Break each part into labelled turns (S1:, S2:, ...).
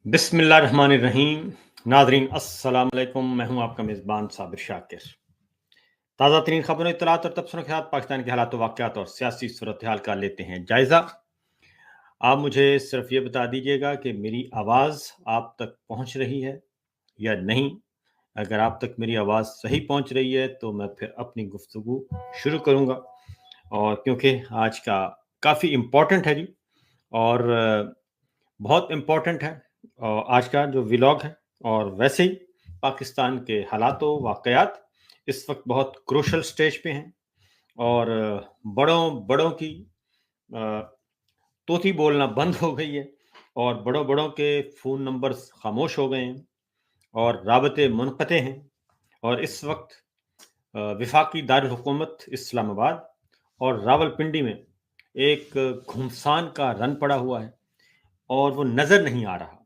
S1: बिस्मिल्लाहिर्रहमानिर्रहीम। नाज़रीन अस्सलाम वालेकुम। मैं हूं आपका मेज़बान साबिर शाकिर। ताज़ा तरीन खबरों, इत्तलात और तबसरों के साथ पाकिस्तान के हालात वाक़यात और सियासी सूरत हाल का लेते हैं जायज़ा। आप मुझे सिर्फ ये बता दीजिएगा कि मेरी आवाज़ आप तक पहुंच रही है या नहीं। अगर आप तक मेरी आवाज़ सही पहुंच रही है तो मैं फिर अपनी गुफ्तगू शुरू करूंगा, और क्योंकि आज का काफ़ी इम्पोर्टेंट है जी, और बहुत इम्पोर्टेंट है आज का जो व्लॉग है। और वैसे ही पाकिस्तान के हालातों वाक़यात इस वक्त बहुत क्रूशल स्टेज पे हैं, और बड़ों बड़ों की अ, तोती बोलना बंद हो गई है, और बड़ों बड़ों के फ़ोन नंबर्स खामोश हो गए हैं और राबते मुनक़ते हैं। और इस वक्त वफाकी दारुल हुकूमत इस्लामाबाद और रावलपिंडी में एक घुमसान का रन पड़ा हुआ है, और वो नज़र नहीं आ रहा।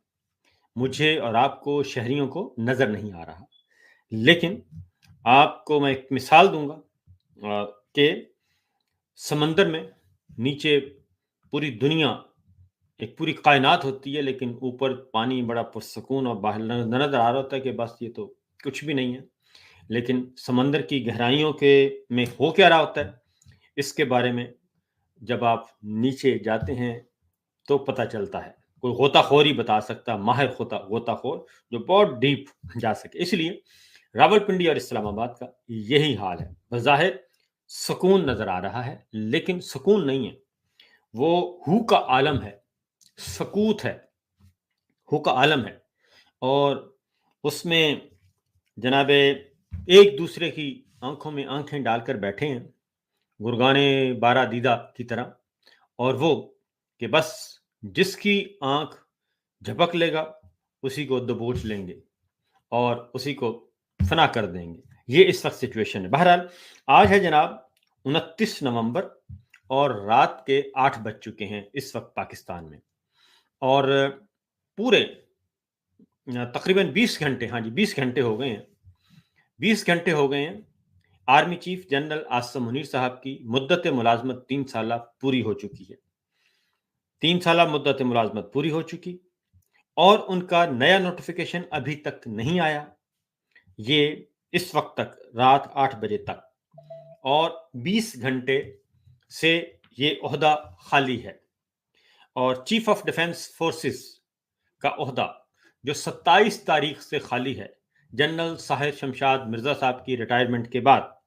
S1: मुझे और आपको, शहरियों को नज़र नहीं आ रहा। लेकिन आपको मैं एक मिसाल दूंगा कि समंदर में नीचे पूरी दुनिया, एक पूरी कायनात होती है, लेकिन ऊपर पानी बड़ा पुरसकून और बाहर नजर आ रहा होता है कि बस ये तो कुछ भी नहीं है। लेकिन समंदर की गहराइयों के में हो क्या रहा होता है, इसके बारे में जब आप नीचे जाते हैं तो पता चलता है। कोई गोताखोर ही बता सकता, माहिर गोताखोर जो बहुत डीप जा सके। इसलिए रावलपिंडी और इस्लामाबाद का यही हाल है। बज़ाहिर सुकून नजर आ रहा है, लेकिन सुकून नहीं है, वो हू का आलम है, सकूत है, हू का आलम है। और उसमें जनाबे एक दूसरे की आंखों में आंखें डालकर बैठे हैं, गुरगाने बारा दीदा की तरह। और वो कि बस जिसकी आंख झपक लेगा उसी को दबोच लेंगे और उसी को फना कर देंगे। ये इस वक्त सिचुएशन है। बहरहाल आज है जनाब 29 नवंबर, और रात के 8 बज चुके हैं इस वक्त पाकिस्तान में। और पूरे तकरीबन 20 घंटे, हाँ जी 20 घंटे हो गए हैं, 20 घंटे हो गए हैं। Army chief general Asim Munir साहब की मुद्दत मुलाजमत 3 साल पूरी हो चुकी है। 3 साल मुद्दत मुलाजमत पूरी हो चुकी, और उनका नया नोटिफिकेशन अभी तक नहीं आया। ये इस वक्त तक रात 8 बजे तक, और 20 घंटे से ये ओहदा खाली है। और चीफ ऑफ डिफेंस फोर्सेस का ओहदा जो 27 तारीख से खाली है, जनरल साहिर शमशाद मिर्जा साहब की रिटायरमेंट के बाद,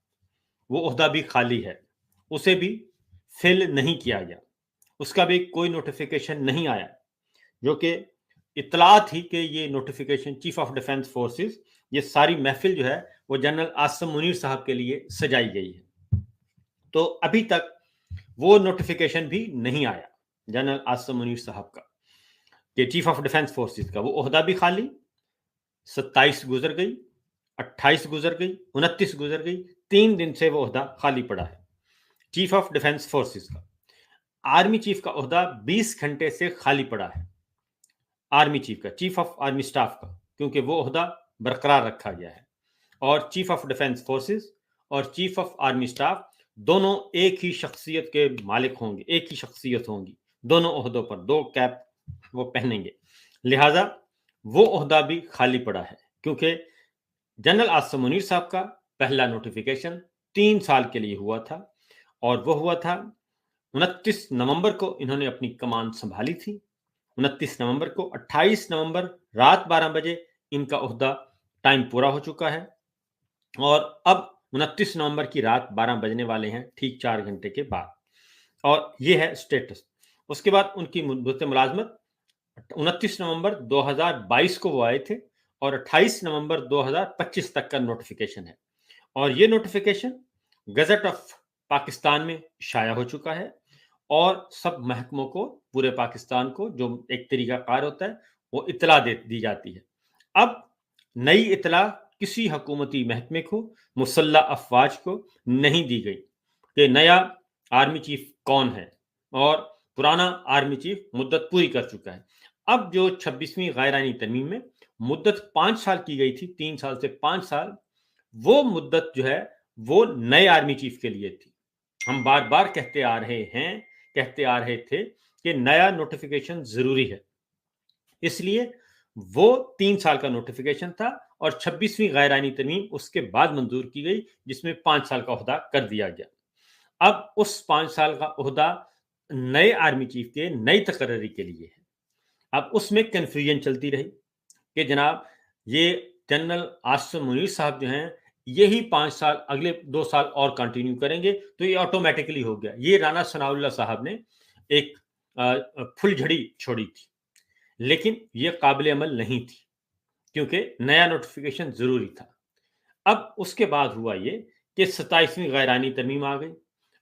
S1: वो ओहदा भी खाली है। उसे भी फिल नहीं किया गया, उसका भी कोई नोटिफिकेशन नहीं आया, जो कि इतला थी कि ये notification chief of defence forces, ये सारी महफिल जो है वो जनरल आसिम मुनीर साहब के लिए सजाई गई है। तो अभी तक वो नोटिफिकेशन भी नहीं आया जनरल आसिम मुनीर साहब का कि चीफ ऑफ डिफेंस फोर्सेस का वो ओहदा भी खाली। 27 गुजर गई, 28 गुजर गई, 29 गुजर गई, 3 दिन से वो ओहदा खाली पड़ा है चीफ ऑफ डिफेंस फोर्सेस का। आर्मी चीफ का ओहदा 20 घंटे से खाली पड़ा है, आर्मी चीफ का, चीफ ऑफ आर्मी स्टाफ का, क्योंकि वो ओहदा बरकरार रखा गया है। और चीफ ऑफ डिफेंस फोर्सेस और चीफ ऑफ आर्मी स्टाफ दोनों एक ही शख्सियत के मालिक होंगे, एक ही शख्सियत होंगी, दोनों ओहदों पर 2 कैप वो पहनेंगे। लिहाजा वो ओहदा भी खाली पड़ा है, क्योंकि जनरल आसिम मुनीर साहब का पहला नोटिफिकेशन 3 साल के लिए हुआ था, और वो हुआ था 29 नवंबर को इन्होंने अपनी कमान संभाली थी। 29 नवंबर को, 28 नवंबर रात 12 बजे इनका ओहदा टाइम पूरा हो चुका है, और अब 29 नवंबर की रात 12 बजने वाले हैं, ठीक 4 घंटे के बाद। और ये है स्टेटस। उसके बाद उनकी मुद्दत मुलाजमत 29 नवंबर 2022 को वो आए थे, और 28 नवंबर 2025 तक का नोटिफिकेशन है। और ये नोटिफिकेशन गजट ऑफ पाकिस्तान में शाया हो चुका है, और सब महकमों को, पूरे पाकिस्तान को, जो एक तरीकाकार होता है, वो इतला दी जाती है। अब नई इतला किसी हुकूमती महकमे को, मुसल्ला अफवाज को नहीं दी गई कि नया आर्मी चीफ कौन है, और पुराना आर्मी चीफ मुद्दत पूरी कर चुका है। अब जो 26वीं गैर-आईनी तरमीम में मुद्दत 5 साल की गई थी, 3 साल से 5 साल, वो मुद्दत जो है वो नए आर्मी चीफ के लिए थी। हम बार बार कहते आ रहे हैं, कहते आ रहे थे कि नया नोटिफिकेशन जरूरी है। इसलिए वो 3 साल का नोटिफिकेशन था और 26वीं गैर आईनी तरमीम उसके बाद मंजूर की गई, जिसमें 5 साल का ओहदा कर दिया गया। अब उस 5 साल का ओहदा नए आर्मी चीफ के नई तकर्री के लिए है। अब उसमें कन्फ्यूजन चलती रही कि जनाब ये जनरल आसिम मुनीर साहब जो हैं यही 5 साल अगले 2 साल और कंटिन्यू करेंगे तो ये ऑटोमेटिकली हो गया। ये राना सनाउल्लाह साहब ने एक फुलझड़ी छोड़ी थी, लेकिन ये काबिल अमल नहीं थी क्योंकि नया नोटिफिकेशन जरूरी था। अब उसके बाद हुआ ये कि 27वीं गैरानी तरमीम आ गई,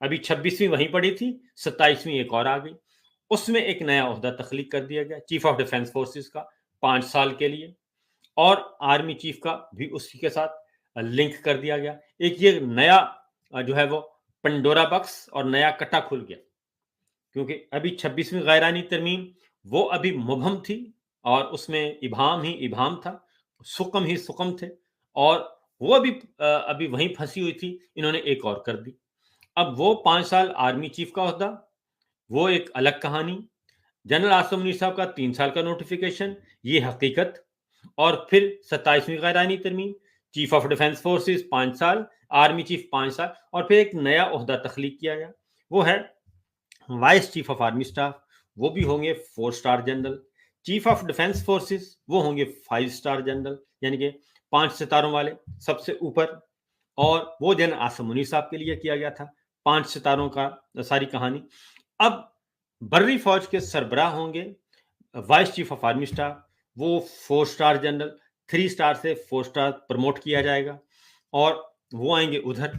S1: अभी 26वीं वहीं पड़ी थी, 27वीं एक और आ गई। उसमें एक नया ओहदा तख्लीक कर दिया गया चीफ ऑफ डिफेंस फोर्सेस का 5 साल के लिए, और आर्मी चीफ का भी उसी के साथ लिंक कर दिया गया। एक ये नया जो है वो पंडोरा बक्स और नया कट्टा खुल गया, क्योंकि अभी 26वीं गैरानी तरमीम वो अभी मुबहम थी और उसमें इबाम ही इबाम था, सुकम ही सुकम थे, और वो अभी वहीं फंसी हुई थी। इन्होंने एक और कर दी। अब वो 5 साल आर्मी चीफ का ओहदा, वो एक अलग कहानी। जनरल आसिम मुनीर साहब का 3 साल का नोटिफिकेशन, ये हकीकत। और फिर 27वीं गैरानी तरमीम, चीफ ऑफ डिफेंस फोर्सेस 5 साल, आर्मी चीफ 5 साल, और फिर एक नया ओहदा तख्लीक किया गया, वो है vice chief of army staff. वो भी होंगे 4 star general. Chief of defence forces वो होंगे 5 स्टार जनरल, यानी कि 5 सितारों वाले सबसे ऊपर। और वो जनरल आसिम मुनीर साहब के लिए किया गया था 5 सितारों का सारी कहानी। अब बर्री फौज के सरबराह होंगे vice chief of army staff, वो 4 स्टार जनरल, 3 स्टार से 4 स्टार प्रमोट किया जाएगा और वो आएंगे उधर।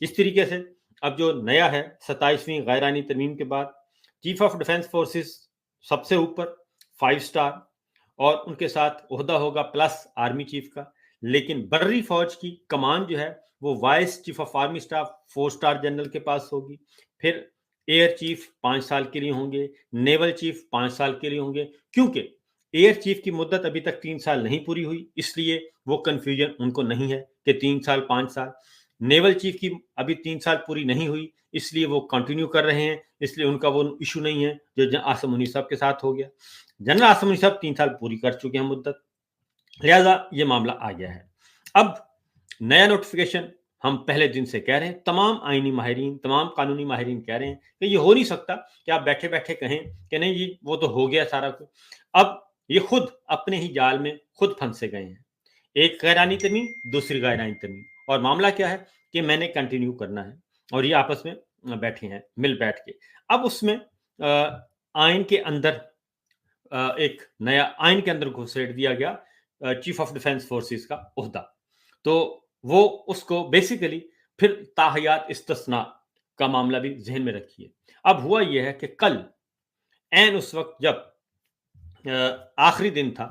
S1: इस तरीके से अब जो नया है 27वीं गैरानी तरमीम के बाद, चीफ ऑफ डिफेंस फोर्सेस सबसे ऊपर 5 स्टार, और उनके साथ ओहदा होगा प्लस आर्मी चीफ का। लेकिन बर्री फौज की कमान जो है वो vice chief of army staff 4 star general के पास होगी। फिर एयर चीफ 5 साल के लिए होंगे, नेवल चीफ 5 साल के लिए होंगे, क्योंकि एयर चीफ की मुद्दत अभी तक 3 साल नहीं पूरी हुई, इसलिए वो कंफ्यूजन उनको नहीं है कि 3 साल 5 साल। नेवल चीफ की अभी 3 साल पूरी नहीं हुई, इसलिए वो कंटिन्यू कर रहे हैं, इसलिए उनका वो इशू नहीं है जो आसिम मुनीर साहब के साथ हो गया। जनरल आसिम मुनीर साहब 3 साल पूरी कर चुके हैं मुद्दत, लिहाजा ये मामला आ गया है। अब नया नोटिफिकेशन हम पहले दिन से कह रहे हैं, तमाम आईनी माहिरीन, तमाम कानूनी माहिरीन कह रहे हैं कि ये हो नहीं सकता कि आप बैठे बैठे कहें कि नहीं जी वो तो हो गया सारा कुछ। अब ये खुद अपने ही जाल में खुद फंसे गए हैं, एक गैरानी तरमीम, दूसरी गैरानी तरमीम, और मामला क्या है कि मैंने कंटिन्यू करना है, और ये आपस में बैठे हैं मिल बैठ के। अब उसमें आइन के अंदर एक नया आइन के अंदर घुसेड़ दिया गया चीफ ऑफ डिफेंस फोर्सेस का ओहदा, तो वो उसको बेसिकली फिर ताहयात इस्तिस्ना का मामला भी जहन में रखिए। अब हुआ यह है कि कल एन उस वक्त जब आखिरी दिन था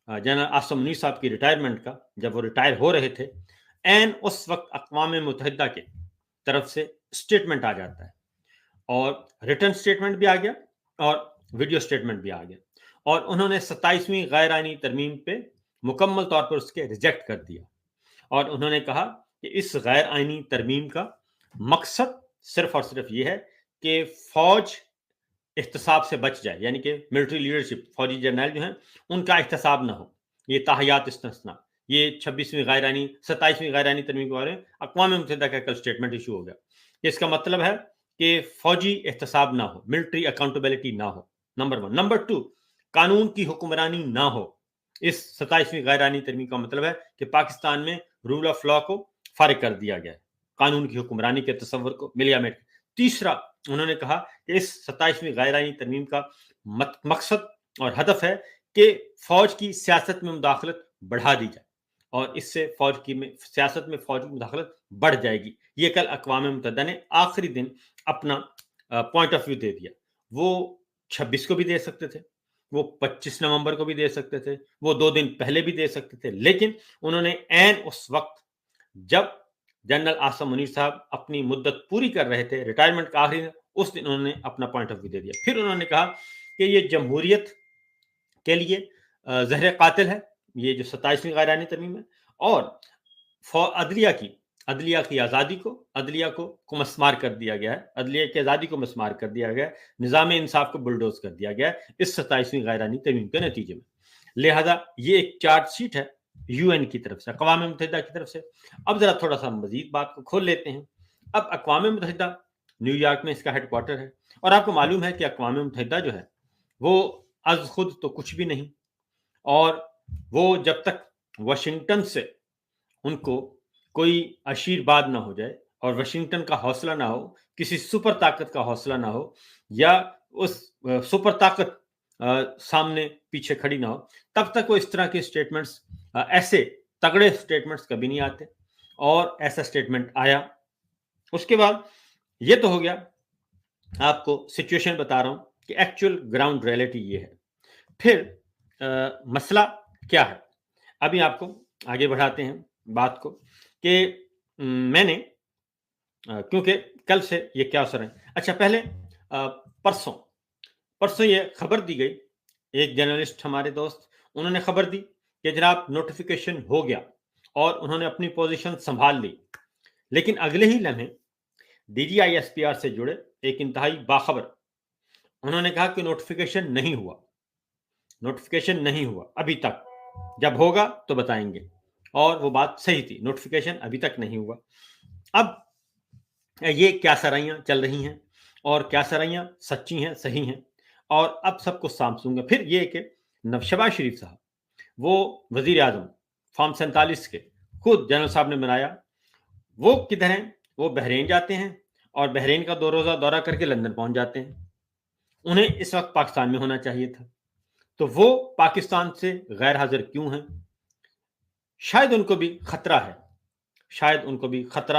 S1: जनरल आसिम मुनीर साहब की रिटायरमेंट का, जब वो रिटायर हो रहे थे, एन उस वक्त अक़वाम मुत्तहिदा के तरफ से स्टेटमेंट आ जाता है, और रिटर्न स्टेटमेंट भी आ गया और वीडियो स्टेटमेंट भी आ गया, और उन्होंने 27वीं गैर आईनी तरमीम पे मुकम्मल तौर पर उसके रिजेक्ट कर दिया, और उन्होंने कहा कि इस गैर आईनी तरमीम का मकसद सिर्फ और सिर्फ ये है कि फौज एहतसाब से बच जाए, यानी कि मिलिट्री लीडरशिप, फौजी जर्नल जो हैं उनका एहतसाब ना हो। ये ताहयात इस्तिस्ना, ये 26वीं गैर आईनी 27वीं गैर आईनी तरमीम के बारे में अक़वाम मुत्तहिदा का कल स्टेटमेंट इशू हो गया। इसका मतलब है कि फौजी एहतसाब ना हो, मिलिट्री अकाउंटेबिलिटी ना हो, नंबर 1। नंबर 2, कानून की हुक्मरानी ना हो। इस 27वीं गैर आईनी तरमीम का मतलब है कि पाकिस्तान में रूल ऑफ लॉ को फारिग कर दिया गया है, कानून की हुक्मरानी के तस्वर को मिलिया में। तीसरा, उन्होंने कहा कि इस 27वीं गैर आईनी तरमीम का मकसद और हदफ है कि फौज की सियासत में मुदाखलत बढ़ा दी जाए, और इससे फौज की सियासत में फौज की मुदाखलत बढ़ जाएगी। ये कल अक़वाम मुत्तहिदा ने आखिरी दिन अपना पॉइंट ऑफ व्यू दे दिया। वो 26 को भी दे सकते थे, वो 25 नवंबर को भी दे सकते थे, वो 2 दिन पहले भी दे सकते थे, लेकिन उन्होंने ऐन उस वक्त जब जनरल आसिम मुनीर साहब अपनी मुद्दत पूरी कर रहे थे, रिटायरमेंट का आखिरी दिन, उस दिन उन्होंने अपना पॉइंट ऑफ व्यू दे दिया। फिर उन्होंने कहा कि ये जमहूरियत के लिए जहर कातिल है, ये जो 27वीं गैर आईनी तरमीम है, और अदलिया की आज़ादी को, अदलिया को मस्मार कर दिया गया है, अदलिया की आज़ादी को मस्मार कर दिया गया है, निज़ाम इंसाफ को बुलडोज कर दिया गया है इस 27वीं गैर आईनी तरमीम के नतीजे में। लिहाजा ये एक चार्ज शीट है यूएन की तरफ से, अक़वाम मुत्तहिदा की तरफ से। अब जरा थोड़ा सा मजीद बात को खोल लेते हैं। अब अक़वाम मुत्तहिदा न्यूयॉर्क में इसका हेडक्वार्टर है, और आपको मालूम है कि अक़वाम मुत्तहिदा जो है वो अज़ खुद तो कुछ भी नहीं, और वो जब तक वाशिंगटन से उनको कोई आशीर्वाद ना हो जाए और वाशिंगटन का हौसला ना हो, किसी सुपर ताकत का हौसला ना हो, या उस सुपर ताकत सामने पीछे खड़ी ना हो, तब तक वो इस तरह के स्टेटमेंट्स, ऐसे तगड़े स्टेटमेंट्स कभी नहीं आते। और ऐसा स्टेटमेंट आया। उसके बाद ये तो हो गया, आपको सिचुएशन बता रहा हूं कि एक्चुअल ग्राउंड रियलिटी ये है। फिर मसला क्या है, अभी आपको आगे बढ़ाते हैं बात को कि मैंने क्योंकि कल से ये क्या असर है। अच्छा, पहले परसों ये खबर दी गई, एक जर्नलिस्ट हमारे दोस्त, उन्होंने खबर दी कि जनाब नोटिफिकेशन हो गया, और उन्होंने अपनी पोजीशन संभाल ली। लेकिन अगले ही लम्हे DGISPR से जुड़े एक इंतहाई बाखबर, उन्होंने कहा कि नोटिफिकेशन नहीं हुआ अभी तक, जब होगा तो बताएंगे। और वो बात सही थी, नोटिफिकेशन अभी तक नहीं हुआ। अब ये क्या सराइयां चल रही हैं, और क्या सराइयां सच्ची हैं, सही हैं, और अब सब कुछ सामसूंगा। फिर ये कि शहबाज शरीफ साहब, वो वजीर आजम फॉर्म 47 के खुद जनरल साहब ने बनाया, वो किधर हैं? वो बहरीन जाते हैं, और बहरीन का 2 रोज़ा दौरा करके लंदन पहुंच जाते हैं। उन्हें इस वक्त पाकिस्तान में होना चाहिए था, तो वो पाकिस्तान से गैर हाजिर क्यों हैं? शायद उनको भी खतरा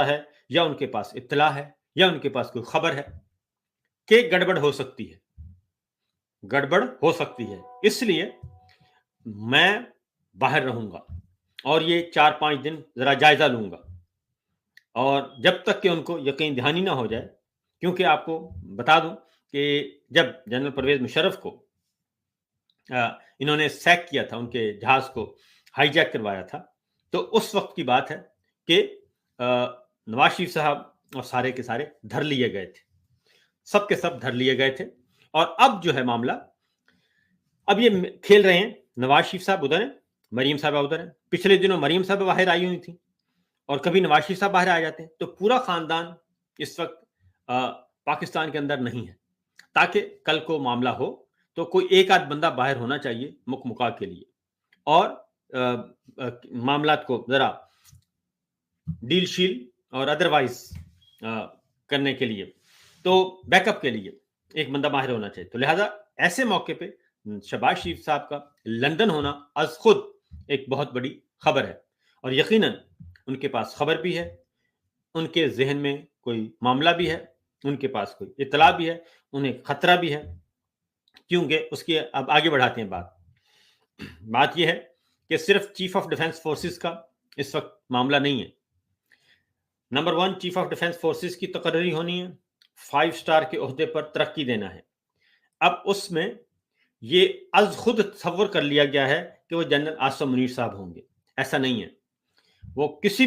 S1: है, या उनके पास इत्तला है, या उनके पास कोई खबर है कि गड़बड़ हो सकती है। इसलिए मैं बाहर रहूंगा, और ये 4-5 दिन जरा जायजा लूंगा, और जब तक कि उनको यकीन दहानी ना हो जाए। क्योंकि आपको बता दूं कि जब जनरल परवेज मुशर्रफ को इन्होंने सैक किया था, उनके जहाज को हाईजैक करवाया था, तो उस वक्त की बात है कि नवाज शरीफ साहब और सारे के सारे धर लिए गए थे, सब के सब धर लिए गए थे। और अब जो है मामला, अब ये खेल रहे हैं, नवाज शरीफ साहब उधर हैं, मरीम साहब उधर हैं। पिछले दिनों मरीम साहब बाहर आई हुई थी, और कभी नवाज शरीफ साहब बाहर आ जाते हैं। तो पूरा खानदान इस वक्त पाकिस्तान के अंदर नहीं है, ताकि कल को मामला हो तो कोई एक आध बंदा बाहर होना चाहिए मुकमुका के लिए, और मामलात को जरा डील शील और अदरवाइज करने के लिए, तो बैकअप के लिए एक बंदा बाहर होना चाहिए। तो लिहाजा ऐसे मौके पे शहबाज शरीफ साहब का लंदन होना अज खुद एक बहुत बड़ी खबर है, और यकीनन उनके पास खबर भी है, उनके जहन में कोई मामला भी है, उनके पास कोई इत्तला भी है, उन्हें खतरा भी है। क्योंकि उसकी अब आगे बढ़ाते हैं बात यह है कि सिर्फ चीफ ऑफ डिफेंस फोर्सेस का इस वक्त मामला नहीं है। Number 1, chief of defence forces की तकर्री होनी है, 5 स्टार के ओहदे पर तरक्की देना है। अब उसमें ये अज खुद तसव्वुर कर लिया गया है कि वो जनरल आसिम मुनीर साहब होंगे। ऐसा नहीं है, वो किसी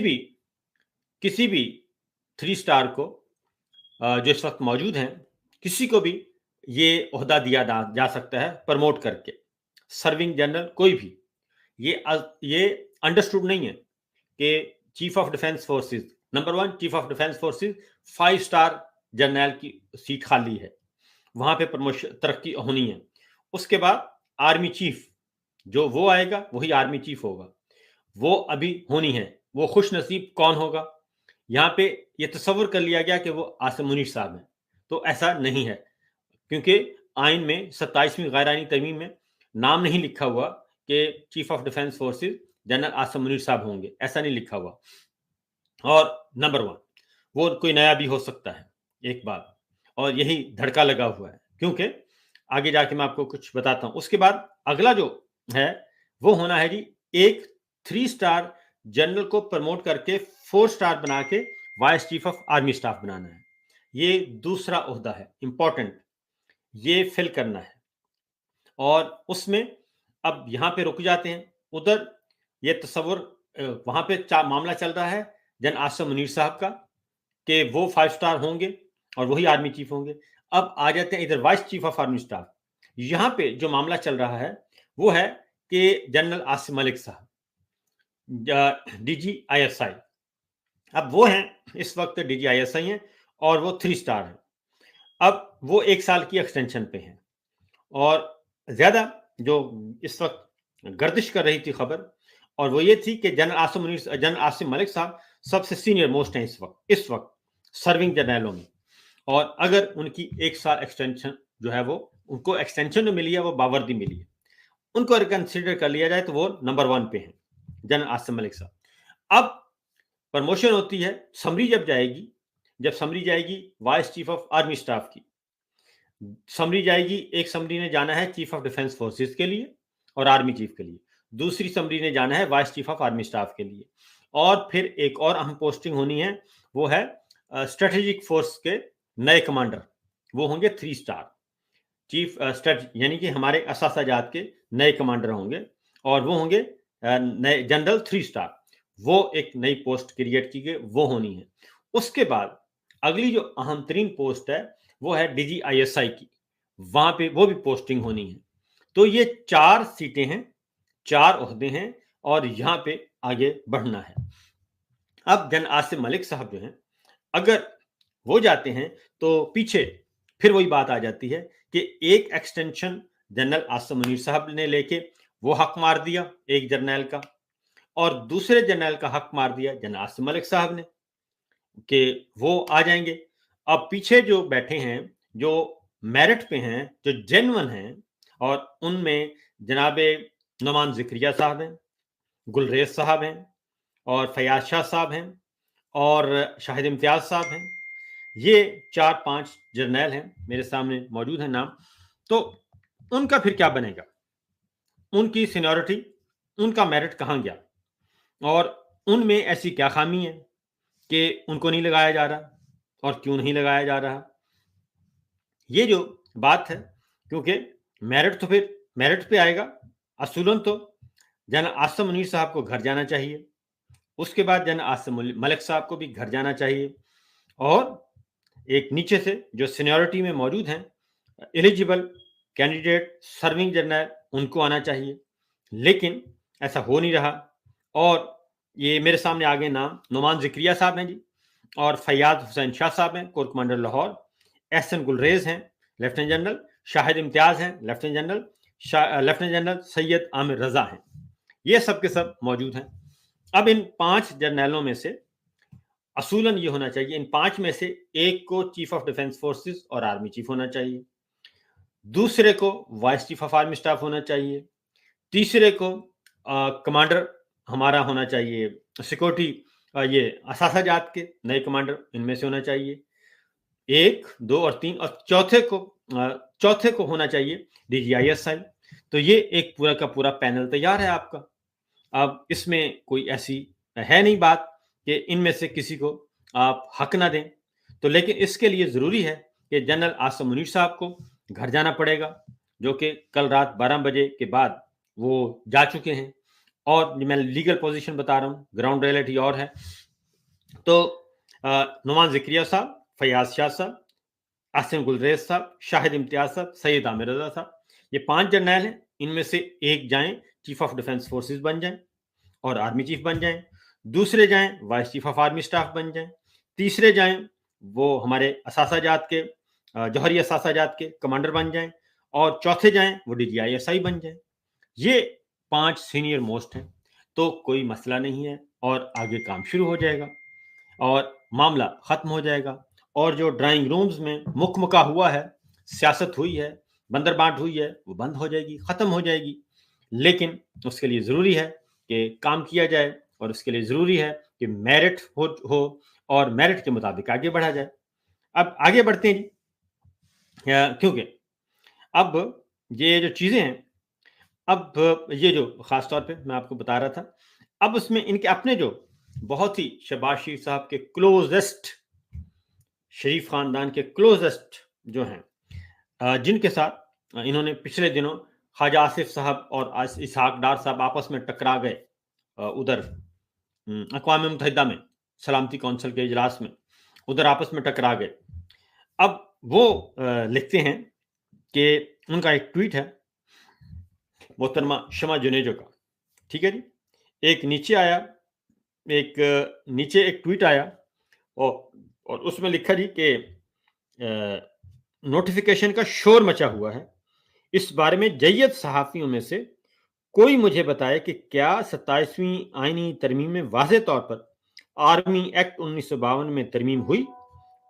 S1: भी 3 स्टार को जो इस वक्त मौजूद हैं, किसी को भी ये ओहदा दिया जा सकता है प्रमोट करके, सर्विंग जनरल कोई भी। ये अंडरस्टूड नहीं है कि chief of defence forces, number 1 chief of defence forces 5 star general की सीट खाली है, वहां पे प्रमोशन तरक्की होनी है। उसके बाद आर्मी चीफ, जो वो आएगा वही आर्मी चीफ होगा, वो अभी होनी है। वो खुश नसीब कौन होगा? यहाँ पे ये तस्वर कर लिया गया कि वो आसिम मुनीर साहब हैं, तो ऐसा नहीं है, क्योंकि आइन में 27वीं गैर आइनी तरमीम में नाम नहीं लिखा हुआ कि chief of defence forces general Asim Munir साहब होंगे, ऐसा नहीं लिखा हुआ। और नंबर 1 वो कोई नया भी हो सकता है, एक बात, और यही धड़का लगा हुआ है, क्योंकि आगे जाके मैं आपको कुछ बताता हूं। उसके बाद अगला जो है वो होना है जी, एक 3 स्टार जनरल को प्रमोट करके 4 स्टार बना के vice chief of army staff बनाना है। ये दूसरा ओहदा है, इंपॉर्टेंट, ये फिल करना है। और उसमें अब यहां पे रुक जाते हैं, उधर ये तस्वर वहां पे मामला चल रहा है जन आसिम मुनीर साहब का कि वो 5 स्टार होंगे और वही आर्मी चीफ होंगे। अब आ जाते हैं इधर vice chief of army staff. यहां पे जो मामला चल रहा है वो है کہ جنرل آصم ملک صاحب DGISI، اب وہ ہیں اس وقت DGISI ہیں اور وہ 3 اسٹار ہیں. اب وہ 1 سال کی ایکسٹینشن پہ ہیں. اور زیادہ جو اس وقت گردش کر رہی تھی خبر، اور وہ یہ تھی کہ جنرل آصم ملک صاحب سب سے سینئر موسٹ ہیں اس وقت سرونگ جرنیلوں میں، اور اگر ان کی 1 سال ایکسٹینشن جو ہے وہ ان کو ایکسٹینشن جو ملی ہے وہ باوردی ملی ہے، ان کو کنسیڈر کر لیا جائے تو وہ نمبر 1 پہ ہیں جنرل آصم ملک صاحب. اب پرموشن ہوتی ہے سمری جب سمری جائے گی voice chief of army staff کی سمری جائے گی. ایک سمری نے جانا ہے چیف آف ڈیفنس فورسز کے لیے اور آرمی چیف کے لیے، دوسری سمری نے جانا ہے voice chief of army staff کے لیے، اور پھر ایک اور اہم پوسٹنگ ہونی ہے، وہ ہے اسٹریٹجک فورس کے نئے کمانڈر، وہ ہوں گے 3 اسٹار چیف یعنی کہ ہمارے اثاثہ جات کے نئے کمانڈر ہوں گے، اور وہ ہوں گے نئے جنرل 3 اسٹار. وہ ایک نئی پوسٹ کریٹ کی گئی، وہ ہونی ہے. اس کے بعد اگلی جو اہم ترین پوسٹ ہے وہ ہے DGISI کی، وہاں پہ وہ بھی پوسٹنگ ہونی ہے. تو یہ 4 سیٹیں ہیں، 4 عہدے ہیں، اور یہاں پہ آگے بڑھنا ہے. اب جنرل آصم ملک صاحب جو ہیں اگر وہ جاتے ہیں تو پیچھے پھر وہی بات آ جاتی ہے کہ ایک ایکسٹینشن جنرل آصم منیر صاحب نے لے کے وہ حق مار دیا ایک جرنیل کا، اور دوسرے جرنیل کا حق مار دیا جنرل آصم ملک صاحب نے کہ وہ آ جائیں گے. اب پیچھے جو بیٹھے ہیں جو میرٹ پہ ہیں، جو جینون ہیں، اور ان میں جناب نعمان ذکریہ صاحب ہیں، گلریز صاحب ہیں، اور فیاض شاہ صاحب ہیں، اور شاہد امتیاز صاحب ہیں. یہ 4-5 جرنیل ہیں، میرے سامنے موجود ہیں نام. تو ان کا پھر کیا بنے گا؟ ان کی سینیورٹی، ان کا میرٹ کہاں گیا، اور ان میں ایسی کیا خامی ہے کہ ان کو نہیں لگایا جا رہا، اور کیوں نہیں لگایا جا رہا؟ یہ جو بات ہے، کیونکہ میرٹ تو پھر میرٹ پہ آئے گا. اصولاً تو جنرل آصم منیر صاحب کو گھر جانا چاہیے، اس کے بعد جنرل آصم ملک صاحب کو بھی گھر جانا چاہیے، اور ایک نیچے سے جو سینیورٹی میں موجود ہیں ایلیجیبل کینڈیڈیٹ سرونگ جرنیل، ان کو آنا چاہیے. لیکن ایسا ہو نہیں رہا، اور یہ میرے سامنے آگے نام نعمان ذکریہ صاحب ہیں جی، اور فیاض حسین شاہ صاحب ہیں کور کمانڈر لاہور، احسن گلریز ہیں لیفٹیننٹ جنرل، شاہد امتیاز ہیں لیفٹیننٹ جنرل سید عامر رضا ہیں. یہ سب کے سب موجود ہیں. اب ان 5 جرنیلوں میں سے اصولاً یہ ہونا چاہیے، ان 5 میں سے ایک کو چیف آف ڈیفنس فورسز اور آرمی چیف ہونا چاہیے، دوسرے کو voice chief of army staff ہونا چاہیے، تیسرے کو کمانڈر ہمارا ہونا چاہیے سیکورٹی، یہ اثاثہ جات کے نئے کمانڈر ان میں سے ہونا چاہیے 1، 2 اور 3، اور چوتھے کو ہونا چاہیے DGISI. تو یہ ایک پورا کا پورا پینل تیار ہے آپ کا. اب اس میں کوئی ایسی ہے نہیں بات کہ ان میں سے کسی کو آپ حق نہ دیں. تو لیکن اس کے لیے ضروری ہے کہ جنرل آصم منیر صاحب کو گھر جانا پڑے گا، جو کہ کل رات 12 بجے کے بعد وہ جا چکے ہیں. اور میں لیگل پوزیشن بتا رہا ہوں، گراؤنڈ ریئلٹی اور ہے. تو نعمان ذکریہ صاحب، فیاض شاہ صاحب، احسن گلریز صاحب، شاہد امتیاز صاحب، سید عامر رضا صاحب، یہ 5 جرنیل ہیں. ان میں سے ایک جائیں چیف آف ڈیفنس فورسز بن جائیں اور آرمی چیف بن جائیں، دوسرے جائیں vice chief of army staff بن جائیں، تیسرے جائیں وہ ہمارے اثاثہ جات کے جوہری اثاثہ جات کے کمانڈر بن جائیں، اور چوتھے جائیں وہ DGISI بن جائیں. یہ 5 سینئر موسٹ ہیں. تو کوئی مسئلہ نہیں ہے، اور آگے کام شروع ہو جائے گا اور معاملہ ختم ہو جائے گا. اور جو ڈرائنگ رومز میں مکہ ہوا ہے، سیاست ہوئی ہے، بندر بانٹ ہوئی ہے، وہ بند ہو جائے گی، ختم ہو جائے گی. لیکن اس کے لیے ضروری ہے کہ کام کیا جائے، اور اس کے لیے ضروری ہے کہ میرٹ ہو اور میرٹ کے مطابق آگے بڑھا جائے. اب آگے بڑھتے ہیں جی، کیونکہ اب یہ جو چیزیں ہیں، اب یہ جو خاص طور پہ میں آپ کو بتا رہا تھا، اب اس میں ان کے اپنے جو بہت ہی شہباز شریف صاحب کے کلوزسٹ، شریف خاندان کے کلوزسٹ جو ہیں، جن کے ساتھ انہوں نے پچھلے دنوں خواجہ آصف صاحب اور اسحاق ڈار صاحب آپس میں ٹکرا گئے ادھر اقوام متحدہ میں سلامتی کونسل کے اجلاس میں، ادھر آپس میں ٹکرا گئے. اب وہ لکھتے ہیں کہ ان کا ایک ٹویٹ ہے मोहतरमा शमा जुनेजो का, ठीक है जी। एक नीचे एक ट्वीट आया और उसमें लिखा जी कि नोटिफिकेशन का शोर मचा हुआ है, इस बारे में जय्यद सहाफियों में से कोई मुझे बताए कि क्या 27वीं आईनी तरमीम में वाज़ेह तौर पर आर्मी एक्ट 1952 में तरमीम हुई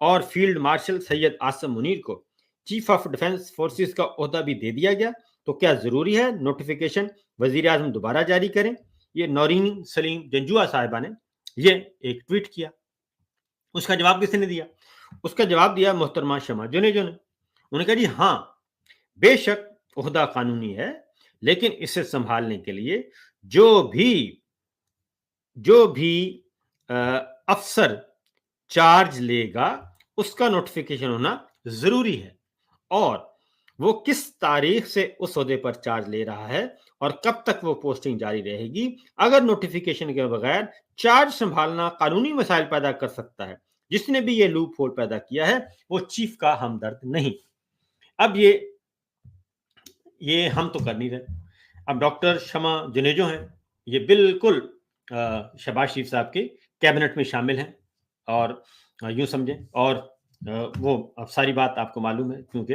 S1: और फील्ड मार्शल सैयद आसम मुनीर को चीफ ऑफ डिफेंस फोर्सेस का ओहदा भी दे दिया गया, तो क्या जरूरी है नोटिफिकेशन वजीर आजम दोबारा जारी करें? ये नौरीन सलीम जंजुआ साहिबा ने ये एक ट्वीट किया। उसका जवाब किसने दिया? उसका जवाब दिया मोहतरमा शमा जुनेजो ने। उन्होंने कहा जी हाँ, बेशक ओहदा कानूनी है, लेकिन इसे संभालने के लिए जो भी अफसर चार्ज लेगा उसका नोटिफिकेशन होना जरूरी है, और वो किस तारीख से उस ओहदे पर चार्ज ले रहा है और कब तक वो पोस्टिंग जारी रहेगी। अगर नोटिफिकेशन के बगैर चार्ज संभालना कानूनी मसाइल पैदा कर सकता है, जिसने भी ये लूप होल पैदा किया है वो चीफ का हमदर्द नहीं। अब ये हम तो कर नहीं रहे। अब डॉक्टर शमा जुनेजो हैं, ये बिल्कुल शहबाज शरीफ साहब के कैबिनेट में शामिल हैं, और यूं समझें, और वो अब सारी बात आपको मालूम है, क्योंकि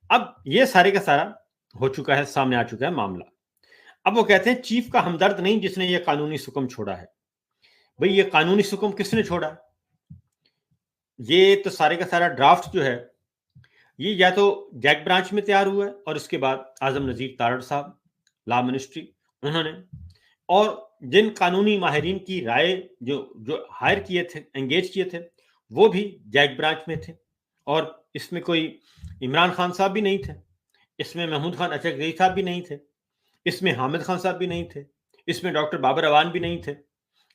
S1: अब ये सारे का सारा हो चुका है, सामने आ चुका है मामला। अब वो कहते हैं चीफ का हमदर्द नहीं जिसने ये कानूनी सुकम छोड़ा है। भाई ये कानूनी सुकम किसने छोड़ा? ये तो सारे का सारा ड्राफ्ट जो है ये या तो जैक ब्रांच में तैयार हुआ है, और इसके बाद आजम नजीर तारड़ साहब लॉ मिनिस्ट्री उन्होंने, और जिन कानूनी माहिरीन की राय जो जो हायर किए थे, एंगेज किए थे, वो भी जैक ब्रांच में थे। और इसमें कोई इमरान खान साहब भी नहीं थे, इसमें महमूद खान अचकजई साहब भी नहीं थे, इसमें हामिद खान साहब भी नहीं थे, इसमें डॉक्टर बाबर अवान भी नहीं थे,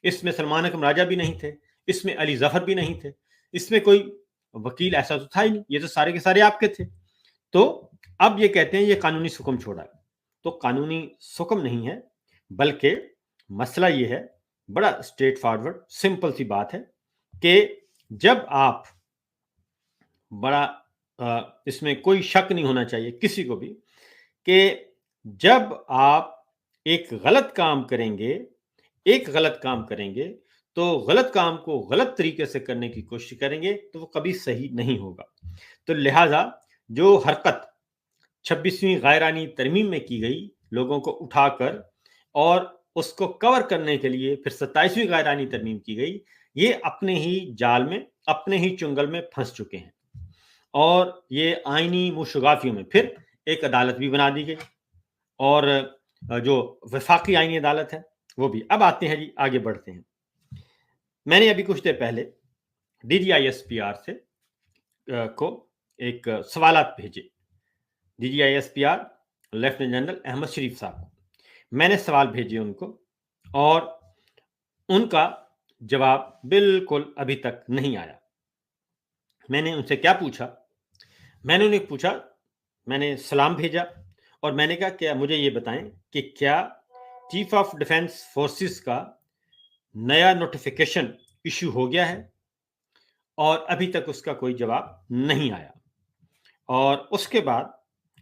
S1: इसमें सलमान अकरम राजा भी नहीं थे, इसमें अली जफर भी नहीं थे, इसमें कोई वकील ऐसा तो था ही नहीं, ये तो सारे के सारे आपके थे। तो अब ये कहते हैं ये कानूनी सुकम छोड़ा है, तो कानूनी सुकम नहीं है, बल्कि मसला ये है, बड़ा स्ट्रेट फॉरवर्ड सिंपल सी बात है कि जब आप इसमें कोई शक नहीं होना चाहिए किसी को भी कि जब आप एक गलत काम करेंगे तो गलत काम को गलत तरीके से करने की कोशिश करेंगे तो वो कभी सही नहीं होगा। तो लिहाजा जो हरकत 26वीं गैरानी तरमीम में की गई, लोगों को उठाकर और उसको कवर करने के लिए फिर 27वीं गैरानी तरमीम की गई, ये अपने ही जाल में, अपने ही चुंगल में फंस चुके हैं। और ये आईनी मुशगाफियों में फिर एक अदालत भी बना दी गई, और जो वफाकी आईनी अदालत है वो भी। अब आते हैं जी, आगे बढ़ते हैं। मैंने अभी कुछ देर पहले DGISPR से को एक सवालात भेजे, DGISPR lieutenant general Ahmed Sharif साहब को मैंने सवाल भेजे उनको, और उनका जवाब बिल्कुल अभी तक नहीं आया। मैंने उनसे क्या पूछा? मैंने उन्हें पूछा, मैंने सलाम भेजा और मैंने कहा क्या मुझे ये बताएं कि क्या चीफ ऑफ डिफेंस फोर्सेस का नया नोटिफिकेशन इशू हो गया है? और अभी तक उसका कोई जवाब नहीं आया। और उसके बाद,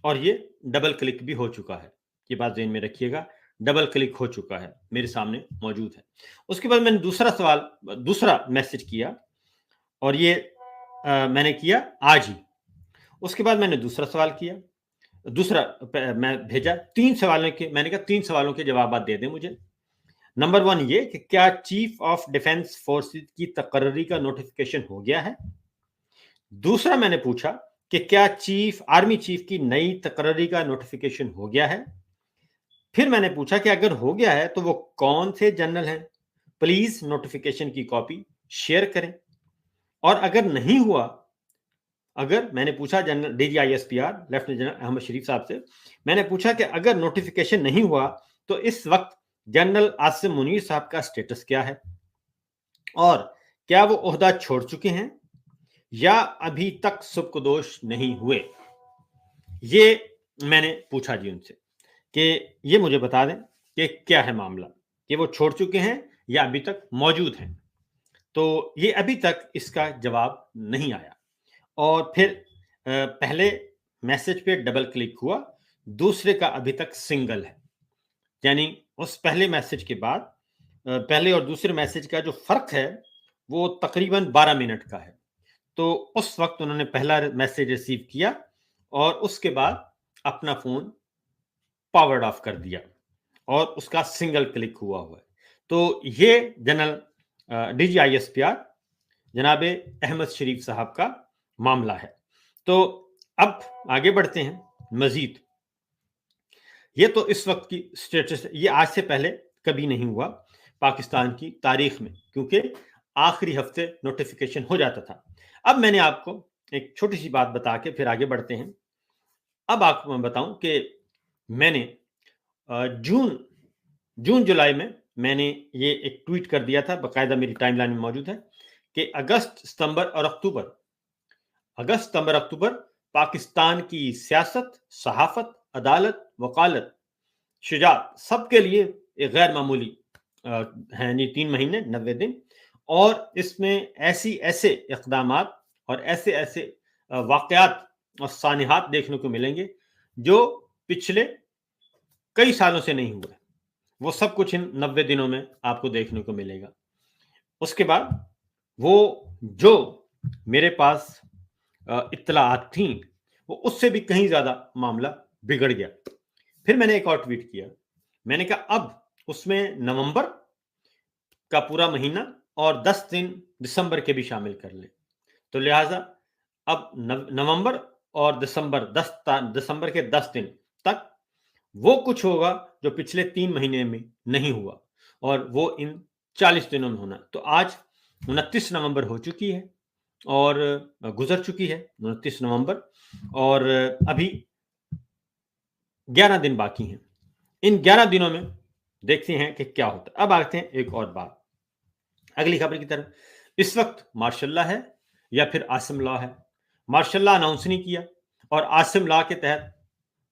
S1: और ये डबल क्लिक भी हो चुका है, ये बात ध्यान में रखिएगा, डबल क्लिक हो चुका है, मेरे सामने मौजूद है। उसके बाद मैंने दूसरा मैसेज किया, और ये मैंने किया आज ही। उसके बाद मैंने दूसरा सवाल किया, मैं भेजा 3 सवालों के, मैंने कहा 3 सवालों के जवाब दे दें मुझे। नंबर 1 ये कि क्या चीफ ऑफ डिफेंस फोर्सेस की तकर्री का नोटिफिकेशन हो गया है? दूसरा मैंने पूछा कि क्या आर्मी चीफ की नई तकर्री का नोटिफिकेशन हो गया है? फिर मैंने पूछा कि अगर हो गया है तो वो कौन से जनरल हैं, प्लीज नोटिफिकेशन की कॉपी शेयर करें। और अगर नहीं हुआ, अगर मैंने पूछा general DGISPR lieutenant general Ahmed Sharif साहब से, मैंने पूछा कि अगर नोटिफिकेशन नहीं हुआ तो इस वक्त जनरल आसिम मुनीर साहब का स्टेटस क्या है, और क्या वो ओहदा छोड़ चुके हैं या अभी तक सुबकदोश नहीं हुए। ये मैंने पूछा जी उनसे कि ये मुझे बता दें कि क्या है मामला, कि वो छोड़ चुके हैं या अभी तक मौजूद हैं। तो ये अभी तक इसका जवाब नहीं आया। और फिर पहले मैसेज पे डबल क्लिक हुआ, दूसरे का अभी तक सिंगल है। یعنی اس پہلے میسج کے بعد پہلے اور دوسرے میسج کا جو فرق ہے وہ تقریباً 12 منٹ کا ہے. تو اس وقت انہوں نے پہلا میسج ریسیو کیا اور اس کے بعد اپنا فون پاورڈ آف کر دیا اور اس کا سنگل کلک ہوا ہے. تو یہ general D G I S P R جناب احمد شریف صاحب کا معاملہ ہے. تو اب آگے بڑھتے ہیں مزید. یہ تو اس وقت کی سٹیٹس، یہ آج سے پہلے کبھی نہیں ہوا پاکستان کی تاریخ میں، کیونکہ آخری ہفتے نوٹیفیکیشن ہو جاتا تھا. اب میں نے آپ کو ایک چھوٹی سی بات بتا کے پھر آگے بڑھتے ہیں. اب آپ کو میں بتاؤں کہ میں نے جون جولائی میں نے یہ ایک ٹویٹ کر دیا تھا، باقاعدہ میری ٹائم لائن میں موجود ہے، کہ اگست ستمبر اور اکتوبر پاکستان کی سیاست، صحافت، عدالت، وکالت، شجاعت سب کے لیے ایک غیر معمولی ہیں. 3 مہینے 90 دن، اور اس میں ایسے اقدامات اور ایسے واقعات اور سانحات دیکھنے کو ملیں گے جو پچھلے کئی سالوں سے نہیں ہوئے. وہ سب کچھ ان 90 دنوں میں آپ کو دیکھنے کو ملے گا. اس کے بعد وہ جو میرے پاس اطلاعات تھیں وہ اس سے بھی کہیں زیادہ معاملہ بگڑ گیا. پھر میں نے ایک اور ٹویٹ کیا، میں نے کہا اب اس میں نومبر کا پورا مہینہ اور 10 دن دسمبر کے بھی شامل کر لیں. تو لہٰذا اب نومبر اور دسمبر کے 10 دن تک وہ کچھ ہوگا جو پچھلے 3 مہینے میں نہیں ہوا، اور وہ ان 40 دنوں میں ہونا. تو آج 29 نومبر ہو چکی ہے اور گزر چکی ہے 29 نومبر، اور ابھی 11 دن باقی ہیں. ان 11 دنوں میں دیکھتے ہیں کہ کیا ہوتا ہے. اب آتے ہیں ایک اور بات، اگلی خبر کی طرف. اس وقت مارشل لا ہے یا پھر عاصم لا ہے؟ مارشل لا اناؤنس نہیں کیا، اور عاصم لا کے تحت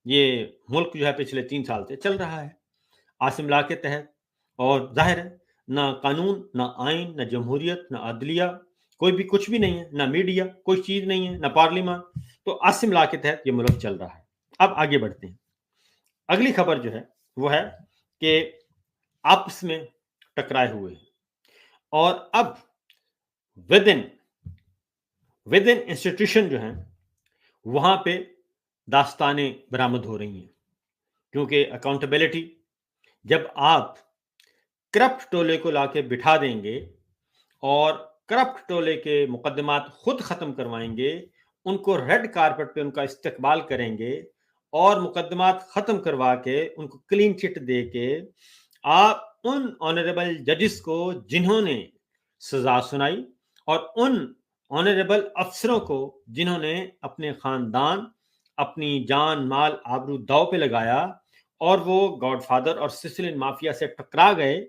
S1: یہ ملک جو ہے پچھلے 3 سال سے چل رہا ہے. عاصم لا کے تحت، اور ظاہر ہے نہ قانون، نہ آئین، نہ جمہوریت، نہ عدلیہ، کوئی بھی کچھ بھی نہیں ہے، نہ میڈیا کوئی چیز نہیں ہے، نہ پارلیمان. تو عاصم لا کے تحت یہ ملک چل رہا ہے. اب آگے بڑھتے ہیں. اگلی خبر جو ہے وہ ہے کہ آپس میں ٹکرائے ہوئے ہیں، اور اب ود ان انسٹیٹیوشن جو ہیں وہاں پہ داستانیں برآمد ہو رہی ہیں. کیونکہ اکاؤنٹیبلٹی، جب آپ کرپٹ ٹولے کو لا کے بٹھا دیں گے اور کرپٹ ٹولے کے مقدمات خود ختم کروائیں گے، ان کو ریڈ کارپٹ پہ ان کا استقبال کریں گے اور مقدمات ختم کروا کے ان کو کلین چٹ دے کے آپ ان آنریبل ججز کو جنہوں نے سزا سنائی اور ان آنریبل افسروں کو جنہوں نے اپنے خاندان، اپنی جان، مال، آبرو داؤ پہ لگایا اور وہ گاڈ فادر اور سسلین مافیا سے ٹکرا گئے،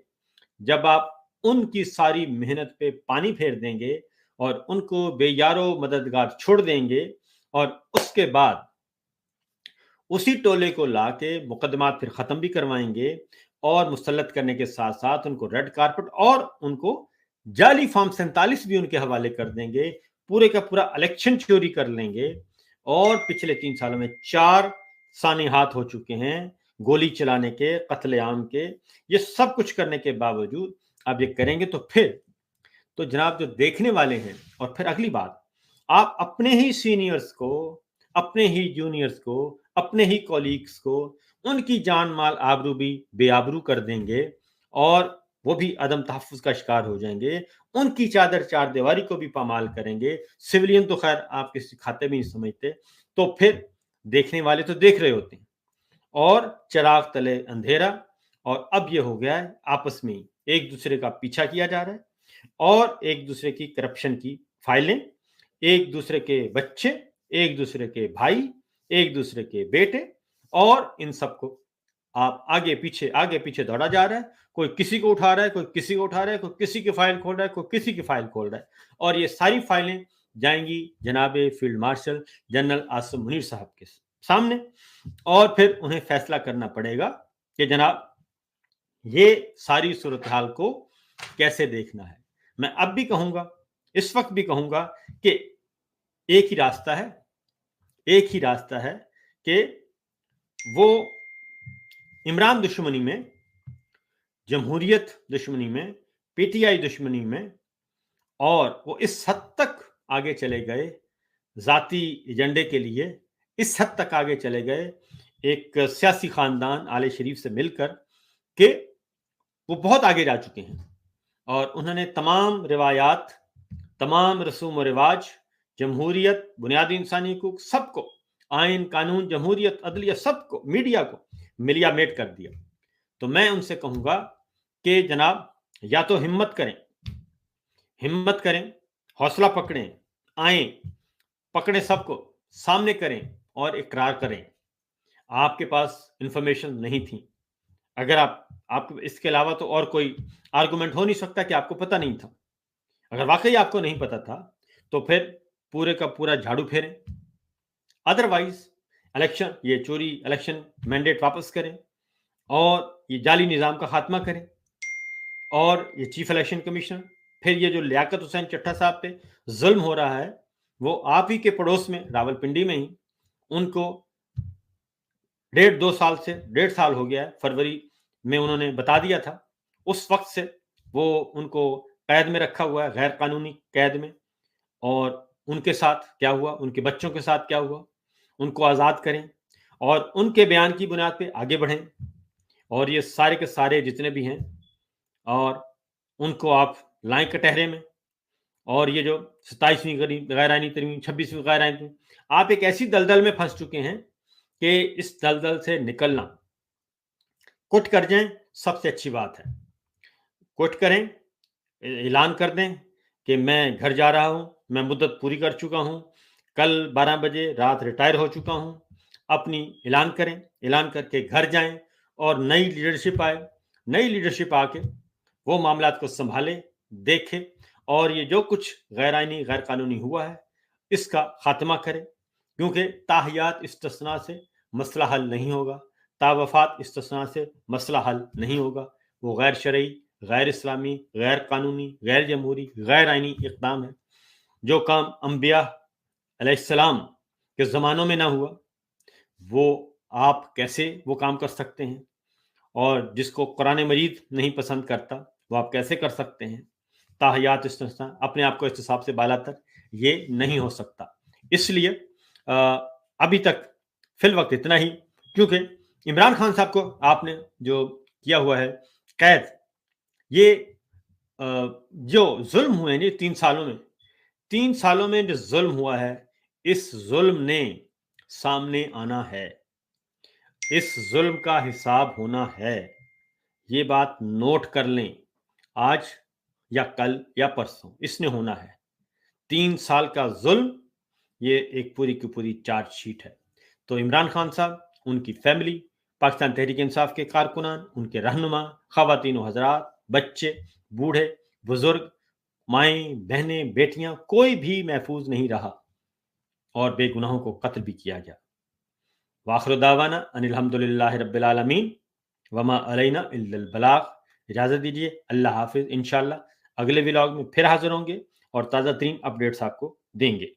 S1: جب آپ ان کی ساری محنت پہ پانی پھیر دیں گے اور ان کو بے یارو مددگار چھوڑ دیں گے، اور اس کے بعد اسی ٹولے کو لا کے مقدمات پھر ختم بھی کروائیں گے اور مسلط کرنے کے ساتھ ساتھ ان کو ریڈ کارپٹ اور ان کو جعلی فارم 47 بھی ان کے حوالے کر دیں گے، پورے کا پورا الیکشن چوری کر لیں گے. اور پچھلے 3 سالوں میں 4 سانحات ہو چکے ہیں، گولی چلانے کے، قتل عام کے. یہ سب کچھ کرنے کے باوجود اب یہ کریں گے تو پھر تو جناب جو دیکھنے والے ہیں. اور پھر اگلی بات، آپ اپنے ہی سینئرز کو، اپنے ہی جونیئرز کو، اپنے ہی کولیگز کو ان کی جان، مال، آبرو بھی بے آبرو کر دیں گے اور وہ بھی عدم تحفظ کا شکار ہو جائیں گے. ان کی چادر چار دیواری کو بھی پامال کریں گے. سویلین تو خیر آپ کسی کھاتے میں نہیں سمجھتے، تو پھر دیکھنے والے تو دیکھ رہے ہوتے ہیں، اور چراغ تلے اندھیرا. اور اب یہ ہو گیا ہے آپس میں ایک دوسرے کا پیچھا کیا جا رہا ہے، اور ایک دوسرے کی کرپشن کی فائلیں، ایک دوسرے کے بچے، ایک دوسرے کے بھائی، ایک دوسرے کے بیٹے، اور ان سب کو آپ آگے پیچھے دوڑا جا رہا ہے. کوئی کسی کو اٹھا رہا ہے، کوئی کسی کو اٹھا رہا ہے، کوئی کسی کی فائل کھول رہا ہے، کوئی کسی کی فائل کھول رہا ہے. اور یہ ساری فائلیں جائیں گی جناب field marshal general Asim Munir صاحب کے سامنے، اور پھر انہیں فیصلہ کرنا پڑے گا کہ جناب یہ ساری صورتحال کو کیسے دیکھنا ہے. میں اب بھی کہوں گا، اس وقت بھی کہوں گا کہ ایک ہی راستہ ہے کہ وہ इमरान दुश्मनी में, जमहूरियत दुश्मनी में, पीटीआई दुश्मनी में, और वो इस हद तक आगे चले गए ज़ाती एजेंडे के लिए, इस हद तक आगे चले गए एक सियासी खानदान आले शरीफ से मिलकर कि वो बहुत आगे जा चुके हैं और उन्होंने तमाम रिवायात, तमाम रसूम व रिवाज, जमहूरियत, बुनियादी इंसानी हकूक, सबको, आइन, कानून, जमहूरियत, अदलिया, सबको, मीडिया को मिलिया मेट कर दिया। तो मैं उनसे कहूँगा कि जनाब या तो हिम्मत करें, हौसला पकड़ें, आएं, पकड़ें सबको, सामने करें और इकरार करें आपके पास इंफॉर्मेशन नहीं थी। अगर आप इसके अलावा तो और कोई आर्गुमेंट हो नहीं सकता कि आपको पता नहीं था। अगर वाकई आपको नहीं पता था तो फिर पूरे का पूरा झाड़ू फेरें, अदरवाइज ये चोरी इलेक्शन मैंडेट वापस करें और ये जाली निज़ाम का खात्मा करें और ये चीफ इलेक्शन कमिश्नर, फिर ये जो लियाकत हुसैन चट्टा साहब पे जुल्म हो रहा है, वो आप ही के पड़ोस में रावलपिंडी में ही उनको 1.5 साल हो गया है। फरवरी में उन्होंने बता दिया था, उस वक्त से वो उनको कैद में रखा हुआ है, गैर कानूनी कैद में। और उनके साथ क्या हुआ, उनके बच्चों के साथ क्या हुआ, उनको आज़ाद करें और उनके बयान की बुनियाद पे आगे बढ़ें। और ये सारे के सारे जितने भी हैं और उनको आप लाएं कटहरे में। और ये जो 27वीं गैर आइनी तरमीम, 26वीं गैर आइनी तरमीम, आप एक ऐसी दलदल में फंस चुके हैं कि इस दलदल से निकलना, कुट कर जाएं, सबसे अच्छी बात है। कुट करें, ऐलान कर दें कि मैं घर जा रहा हूं, मैं मुद्दत पूरी कर चुका हूं, कल 12 बजे रात रिटायर हो चुका हूं। अपनी ऐलान करें, ऐलान करके घर जाएं और नई लीडरशिप आके वो मामलात को संभाले, देखे और ये जो कुछ गैर आइनी, गैर कानूनी हुआ है इसका खात्मा करें। क्योंकि ताहियात इस्तिस्ना से मसला हल नहीं होगा, तावफात इस्तिस्ना से मसला हल नहीं होगा। वो गैर शरई, गैर इस्लामी, गैर कानूनी, गैर जमहूरी, गैर आइनी इक़दाम है। जो काम अंबिया अलैहिस्सलाम के ज़मानों में ना हुआ, वो आप कैसे वो काम कर सकते हैं? और जिसको कुरान मजीद नहीं पसंद करता, वो आप कैसे कर सकते हैं? ताहियात इस्तिस्ना, अपने आप को इस्तिसाब से बालातर, ये नहीं हो सकता। इसलिए अभी तक फिल वक्त इतना ही, क्योंकि इमरान खान साहब को आपने जो किया हुआ है कैद, ये जो जुल्म हुए हैं 3 सालों में जो जुल्म हुआ है, इस जुल्म ने सामने आना है, इस जुल्म का हिसाब होना है। ये बात नोट कर लें, आज या कल या परसों इसने होना है। 3 साल का जुल्म, ये एक पूरी की पूरी चार्जशीट है। तो इमरान खान साहब, उनकी फैमिली, पाकिस्तान तहरीक इंसाफ के कारकुनान, उनके रहनुमा, ख़वातीन व हज़रात, बच्चे, बूढ़े, बुजुर्ग, माएँ, बहनें, बेटियां, कोई भी महफूज नहीं रहा और बेगुनाहों को कत्ल भी किया गया। वाखिर दावाना अनिल हम्दुलिल्लाहि रब्बिल आलमीन वमा अलैना इल्लल बलाग। इजाज़त दीजिए, अल्लाह हाफिज़। इंशाअल्लाह अगले व्लॉग में फिर हाजिर होंगे और ताज़ा तरीन अपडेट्स आपको देंगे।